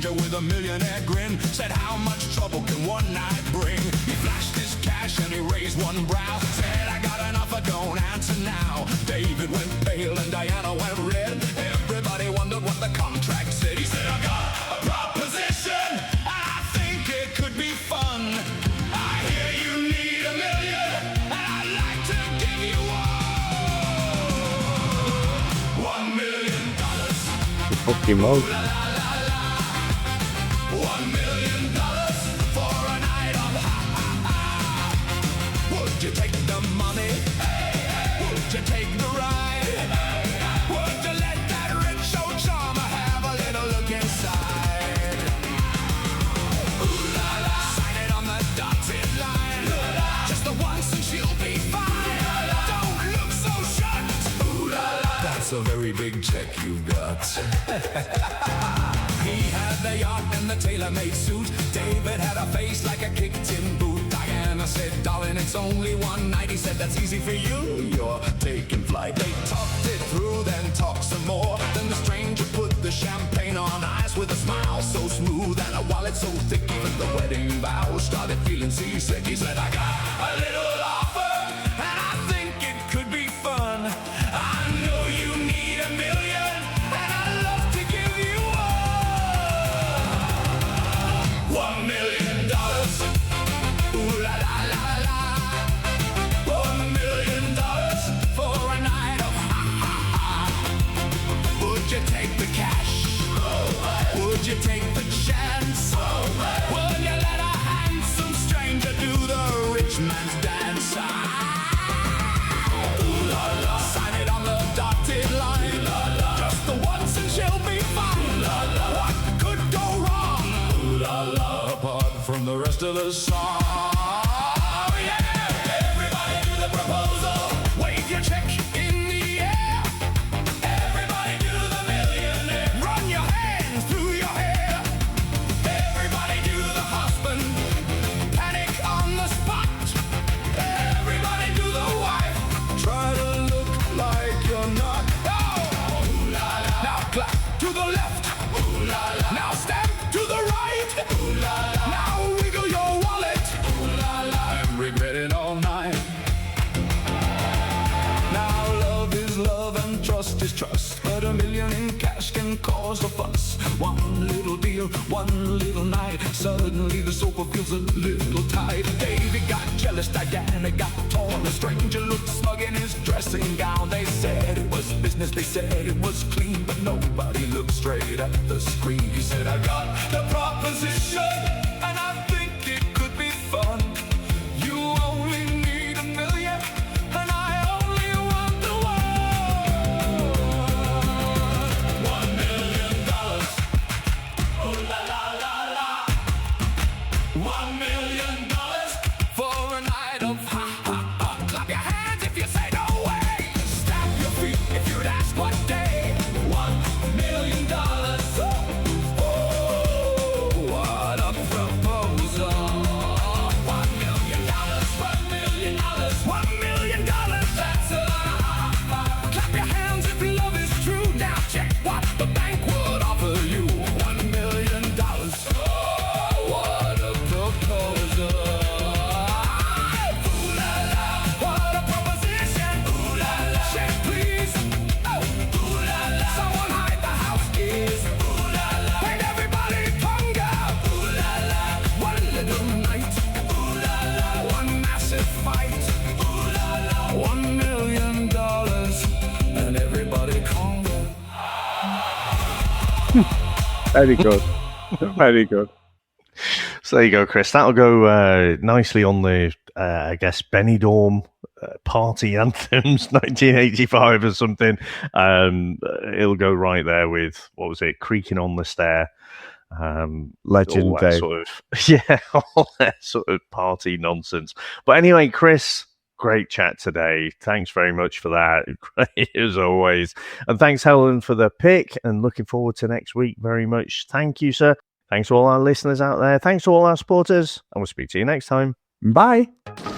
With a millionaire grin, said how much trouble can one night bring? He flashed his cash and he raised one brow, said I got an offer, don't answer now. David went pale and Diana went red. Everybody wondered what the contract said. He said, I got a proposition, I think it could be fun. I hear you need $1 million, and I'd like to give you $1 million. Fucking mode. $1 million for a night of ha-ha-ha. Would you take the money? Would you take the ride? Would you let that rich old charmer have a little look inside? Ooh la la, sign it on the dotted line. Just the once and she'll be fine. Don't look so shocked. Ooh la la, that's a very big check you've got. He had the yacht and the tailor-made suit. David had a face like a kicked-in boot. Diana said, darling, it's only one night. He said, that's easy for you, you're taking flight. They talked it through, then talked some more. Then the stranger put the champagne on ice with a smile so smooth and a wallet so thick. Even the wedding vows started feeling seasick. He said, I got a little offer, and I think it could be fun. I know you need $1 million, and I'd love to give you $1 million. Ooh la la la la. $1 million for a night of ha-ha-ha. Would you take the cash? Would you take the chance? Would you let a handsome stranger do the rich man's dance? Ooh la la. Sign it on the dotted line. Ooh la la. Just the once and she'll be fine. Ooh la la. What could go wrong? Ooh la la. Apart from the rest of the song. Oh yeah. Everybody do the proposal. Wave your check in the air. Everybody do the millionaire. Run your hands through your hair. Everybody do the husband. Panic on the spot. Everybody do the wife. Try to look like you're not. Oh! Ooh la la. Now clap to the left. Ooh la la. Now step to the right. Ooh la la. Now wiggle feel one little night. Suddenly the sofa feels a little tight. Davy got jealous, Diana got torn. A stranger looked smug in his dressing gown. They said it was business, they said it was clean, but nobody looked straight at the screen. He said, I got the proposition, and I think it could be fun. You only need $1 million, and I only want the world. $1 million. Oh la la la la. $1 million for a night of ha ha ha. Clap your hands if you say no way. Stamp your feet if you'd ask what day. $1 million. Oh, what a proposal. $1 million. $1 million. $1 million. That's a clap your hands if love is true. Now check what the bank would offer you. $1 million. Oh, what a proposal. Ooh la la, what a proposition. Ooh la la, check please. Oh, ooh la la, someone hide the house keys. Ooh la la, wait everybody tongue out. Ooh la la, one little night. Ooh la la, one massive fight. Ooh la la, $1 million and everybody conga. Very good. Very good. So there you go, Chris. That'll go nicely on the, I guess, Benidorm party anthems, 1985 or something. It'll go right there with, what was it, Creaking on the Stair. Legend, all that Dave. sort of, yeah, all that sort of party nonsense. But anyway, Chris, great chat today. Thanks very much for that. Great as always. And thanks, Helen, for the pick, and looking forward to next week very much. Thank you, sir. Thanks to all our listeners out there. Thanks to all our supporters. And we'll speak to you next time. Bye.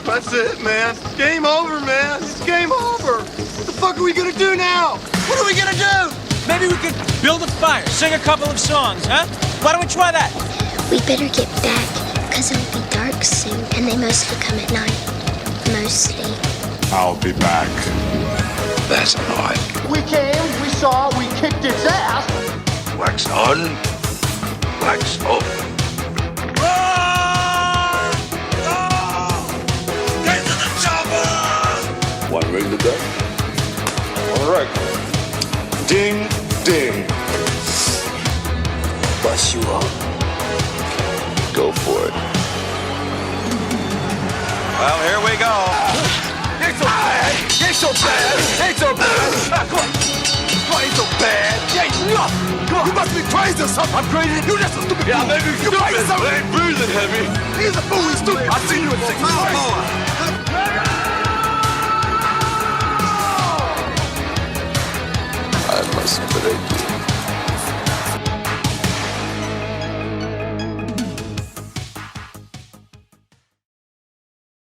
That's it, man. Game over, man. It's game over. What the fuck are we gonna do now? What are we gonna do? Maybe we could build a fire, sing a couple of songs, huh? Why don't we try that? We better get back, because it'll be dark soon, and they mostly come at night. Mostly. I'll be back. That's not. We came, we saw, we kicked its ass. Wax on, wax off. Get to the chopper! One ring to go. All right. Ding, ding. Bust you up. Go for it. Well, here we go. Ain't so bad. Ain't so bad. Ain't so bad. Come on. Come on, ain't so bad. Ain't nothing. Come on. You must be crazy or something. I'm crazy. You just a stupid fool. maybe you crazy something. I ain't breathing heavy. He's a fool. He's stupid. I seen you in 6 months. I must break